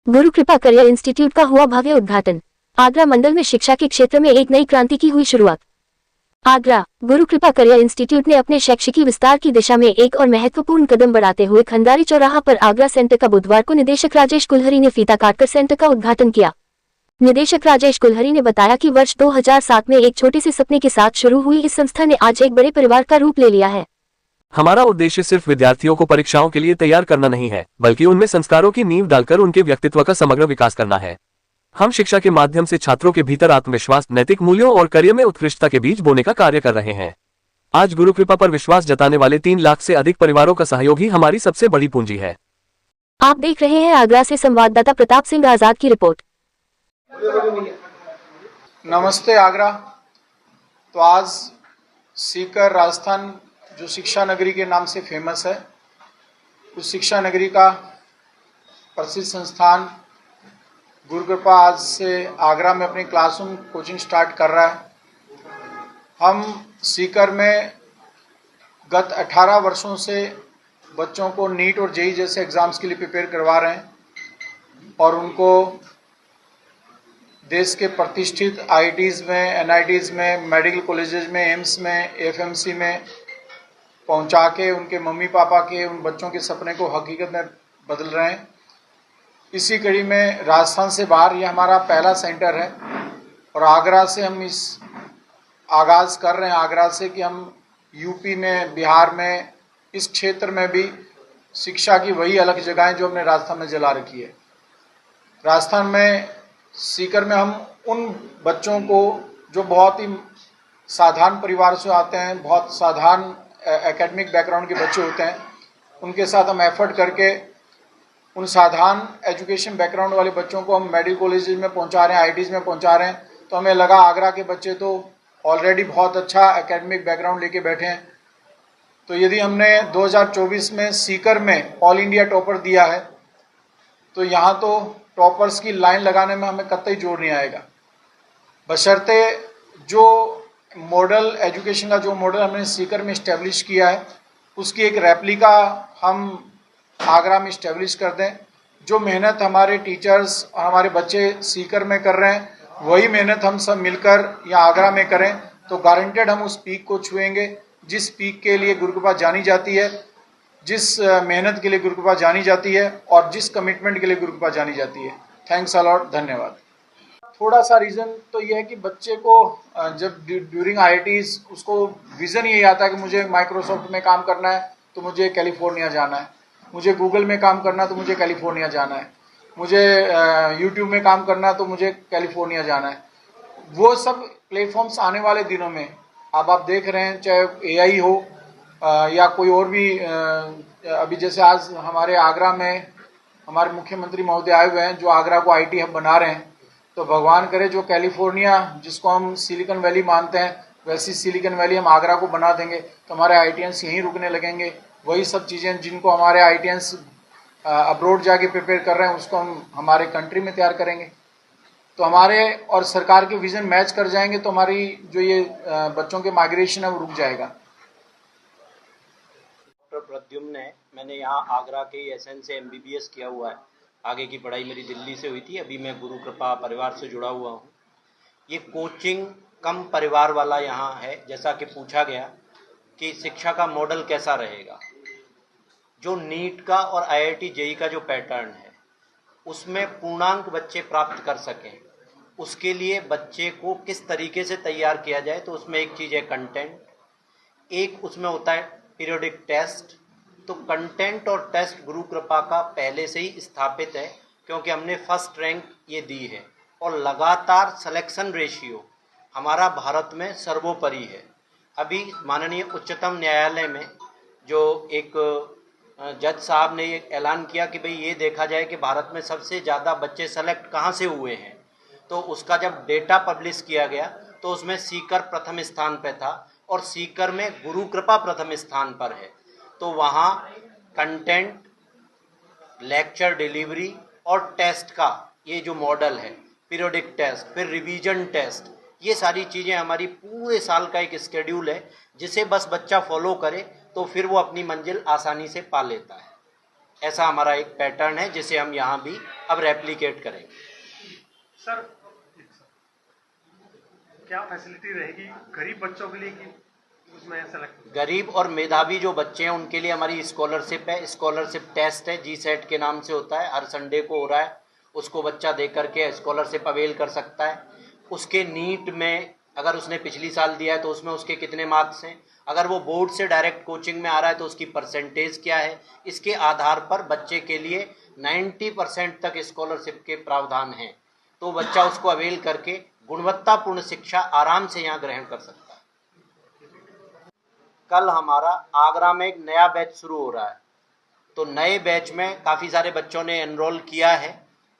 गुरु कृपा career institute का हुआ भव्य उद्घाटन। आगरा मंडल में शिक्षा के क्षेत्र में एक नई क्रांति की हुई शुरुआत। आगरा गुरु कृपा करियर इंस्टीट्यूट ने अपने शैक्षिकी विस्तार की दिशा में एक और महत्वपूर्ण कदम बढ़ाते हुए खंडारी चौराहा पर आगरा सेंटर का बुधवार को निदेशक राजेश कुलहरी ने फीता काटकर सेंटर का उद्घाटन किया। निदेशक राजेश कुलहरी ने बताया कि वर्ष 2007 में एक छोटे से सपने के साथ शुरू हुई इस संस्था ने आज एक बड़े परिवार का रूप ले लिया है। हमारा उद्देश्य सिर्फ विद्यार्थियों को परीक्षाओं के लिए तैयार करना नहीं है, बल्कि उनमें संस्कारों की नींव डालकर उनके व्यक्तित्व का समग्र विकास करना है। हम शिक्षा के माध्यम से छात्रों के भीतर आत्मविश्वास, नैतिक मूल्यों और करियर में उत्कृष्टता के बीज बोने का कार्य कर रहे हैं। आज गुरु कृपा पर विश्वास जताने वाले 3 लाख से अधिक परिवारों का सहयोग ही हमारी सबसे बड़ी पूंजी है। आप देख रहे हैं आगरा से संवाददाता प्रताप सिंह आजाद की रिपोर्ट। नमस्ते आगरा। तो आज सीकर राजस्थान जो शिक्षा नगरी के नाम से फेमस है, उस शिक्षा नगरी का प्रसिद्ध संस्थान गुरु कृपा आज से आगरा में अपनी क्लासरूम कोचिंग स्टार्ट कर रहा है। हम सीकर में गत 18 वर्षों से बच्चों को नीट और जेईई जैसे एग्ज़ाम्स के लिए प्रिपेयर करवा रहे हैं और उनको देश के प्रतिष्ठित आईआईटीज़ में, एनआईटीज़ में, मेडिकल कॉलेजेस में, एम्स में, एफएमसी में पहुंचा के उनके मम्मी पापा के, उन बच्चों के सपने को हकीकत में बदल रहे हैं। इसी कड़ी में राजस्थान से बाहर ये हमारा पहला सेंटर है और आगरा से हम इस आगाज़ कर रहे हैं, आगरा से कि हम यूपी में, बिहार में, इस क्षेत्र में भी शिक्षा की वही अलग जगहें जो हमने राजस्थान में जला रखी है। राजस्थान में सीकर में हम उन बच्चों को जो बहुत ही साधारण परिवार से आते हैं, बहुत साधारण एकेडमिक बैकग्राउंड के बच्चे होते हैं, उनके साथ हम एफर्ट करके उन साधारण एजुकेशन बैकग्राउंड वाले बच्चों को हम मेडिकल कॉलेजेस में पहुंचा रहे हैं, आईआईटीज़ में पहुंचा रहे हैं। तो हमें लगा आगरा के बच्चे तो ऑलरेडी बहुत अच्छा एकेडमिक बैकग्राउंड लेके बैठे हैं, तो यदि हमने 2024 में सीकर में ऑल इंडिया टॉपर दिया है तो यहाँ तो टॉपर्स की लाइन लगाने में हमें कतई जोर नहीं आएगा। बशर्ते जो मॉडल एजुकेशन का जो मॉडल हमने सीकर में इस्टेब्लिश किया है उसकी एक रेप्लिका हम आगरा में इस्टेब्लिश कर दें। जो मेहनत हमारे टीचर्स और हमारे बच्चे सीकर में कर रहे हैं वही मेहनत हम सब मिलकर या आगरा में करें तो गारंटेड हम उस पीक को छुएंगे जिस पीक के लिए गुरु कृपा जानी जाती है, जिस मेहनत के लिए गुरु कृपा जानी जाती है और जिस कमिटमेंट के लिए गुरु कृपा जानी जाती है। थैंक्स अ लॉट, धन्यवाद। थोड़ा सा रीज़न तो ये है कि बच्चे को जब ड्यूरिंग आईआईटीज़ उसको विज़न यही आता है कि मुझे माइक्रोसॉफ्ट में काम करना है तो मुझे कैलिफोर्निया जाना है, मुझे गूगल में काम करना है तो मुझे कैलिफोर्निया जाना है, मुझे यूट्यूब में काम करना है तो मुझे कैलिफोर्निया जाना है। वो सब प्लेटफॉर्म्स आने वाले दिनों में अब आप देख रहे हैं, चाहे एआई हो या कोई और भी अभी जैसे आज हमारे आगरा में हमारे मुख्यमंत्री महोदय आए हुए हैं जो आगरा को आईटी हब बना रहे हैं। तो भगवान करे जो कैलिफोर्निया जिसको हम सिलिकॉन वैली मानते हैं वैसी सिलिकॉन वैली हम आगरा को बना देंगे तो हमारे आईटीएंस यहीं रुकने लगेंगे। वही सब चीज़ें जिनको हमारे आईटीएंस अब्रॉड जाके प्रिपेयर कर रहे हैं उसको हम हमारे कंट्री में तैयार करेंगे। तो हमारे और सरकार के विज़न मैच कर जाएंगे तो हमारी जो ये बच्चों के माइग्रेशन है वो रुक जाएगा। डॉक्टर प्रद्युम्न है, मैंने यहाँ आगरा के एसएन से एमबीबीएस किया हुआ है। आगे की पढ़ाई मेरी दिल्ली से हुई थी, अभी मैं गुरु कृपा परिवार से जुड़ा हुआ हूँ। ये कोचिंग कम परिवार वाला यहाँ है। जैसा कि पूछा गया कि शिक्षा का मॉडल कैसा रहेगा, जो नीट का और आईआईटी जेईई का जो पैटर्न है उसमें पूर्णांक बच्चे प्राप्त कर सकें, उसके लिए बच्चे को किस तरीके से तैयार किया जाए। तो उसमें एक चीज़ है कंटेंट, एक उसमें होता है पीरियोडिक टेस्ट। तो कंटेंट और टेस्ट गुरु कृपा का पहले से ही स्थापित है क्योंकि हमने फर्स्ट रैंक ये दी है और लगातार सिलेक्शन रेशियो हमारा भारत में सर्वोपरि है। अभी माननीय उच्चतम न्यायालय में जो एक जज साहब ने ये ऐलान किया कि भाई ये देखा जाए कि भारत में सबसे ज़्यादा बच्चे सेलेक्ट कहाँ से हुए हैं, तो उसका जब डेटा पब्लिश किया गया तो उसमें सीकर प्रथम स्थान पे था और सीकर में गुरु कृपा प्रथम स्थान पर है। तो वहाँ कंटेंट, लेक्चर डिलीवरी और टेस्ट का ये जो मॉडल है, पीरियोडिक टेस्ट, फिर रिवीजन टेस्ट, ये सारी चीज़ें हमारी पूरे साल का एक स्केड्यूल है जिसे बस बच्चा फॉलो करे तो फिर वो अपनी मंजिल आसानी से पा लेता है। ऐसा हमारा एक पैटर्न है जिसे हम यहाँ भी अब रेप्लिकेट करेंगे। सर क्या फैसिलिटी रहेगी गरीब बच्चों के लिए कि उसमें सेलेक्ट? गरीब और मेधावी जो बच्चे हैं उनके लिए हमारी स्कॉलरशिप है, स्कॉलरशिप टेस्ट है, GSET के नाम से होता है, हर संडे को हो रहा है, उसको बच्चा दे करके स्कॉलरशिप अवेल कर सकता है। उसके नीट में अगर उसने पिछली साल दिया है तो उसमें उसके कितने मार्क्स हैं, अगर वो बोर्ड से डायरेक्ट कोचिंग में आ रहा है तो उसकी परसेंटेज क्या है, इसके आधार पर बच्चे के लिए 90% तक स्कॉलरशिप के प्रावधान हैं। तो बच्चा उसको अवेल करके गुणवत्तापूर्ण शिक्षा आराम से यहाँ ग्रहण कर सकता है। कल हमारा आगरा में एक नया बैच शुरू हो रहा है, तो नए बैच में काफ़ी सारे बच्चों ने एनरोल किया है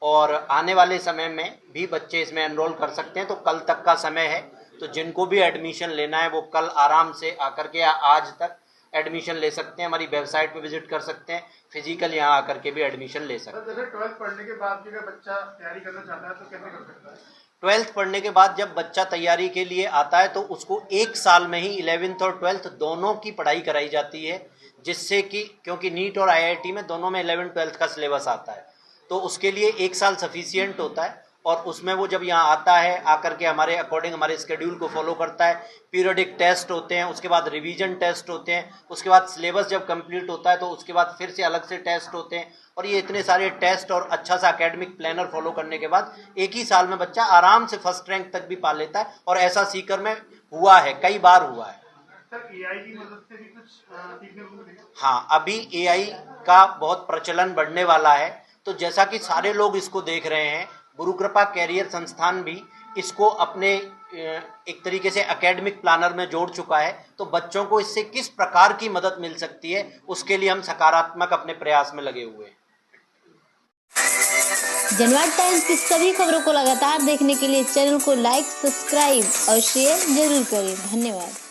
और आने वाले समय में भी बच्चे इसमें एनरोल कर सकते हैं। तो कल तक का समय है, तो जिनको भी एडमिशन लेना है वो कल आराम से आकर के या आज तक एडमिशन ले सकते हैं। हमारी वेबसाइट पे विजिट कर सकते हैं, फिजिकल यहाँ आकर के भी एडमिशन ले सकते हैं। जैसे 12th पढ़ने के बाद भी अगर बच्चा तैयारी करना चाहता है तो कैसे कर सकता है? 12th पढ़ने के बाद जब बच्चा तैयारी के लिए आता है तो उसको एक साल में ही 11th और 12th दोनों की पढ़ाई कराई जाती है, जिससे कि क्योंकि नीट और IIT में दोनों में 11th 12th का सिलेबस आता है, तो उसके लिए एक साल सफिशियंट होता है। और उसमें वो जब यहाँ आता है आकर के हमारे अकॉर्डिंग हमारे स्केड्यूल को फॉलो करता है, पीरियडिक टेस्ट होते हैं, उसके बाद रिवीजन टेस्ट होते हैं, उसके बाद सिलेबस जब कंप्लीट होता है तो उसके बाद फिर से अलग से टेस्ट होते हैं। और ये इतने सारे टेस्ट और अच्छा सा एकेडमिक प्लानर फॉलो करने के बाद एक ही साल में बच्चा आराम से फर्स्ट रैंक तक भी पा लेता है। और ऐसा सीकर में हुआ है, कई बार हुआ है। सर AI की मदद से भी कुछ सीखने को मिलेगा? हाँ, अभी AI का बहुत प्रचलन बढ़ने वाला है, तो जैसा कि सारे लोग इसको देख रहे हैं, गुरु कृपा कैरियर संस्थान भी इसको अपने एक तरीके से एकेडमिक प्लानर में जोड़ चुका है। तो बच्चों को इससे किस प्रकार की मदद मिल सकती है उसके लिए हम सकारात्मक अपने प्रयास में लगे हुए हैं। जनवाद टाइम्स की सभी खबरों को लगातार देखने के लिए चैनल को लाइक, सब्सक्राइब और शेयर जरूर करें। धन्यवाद।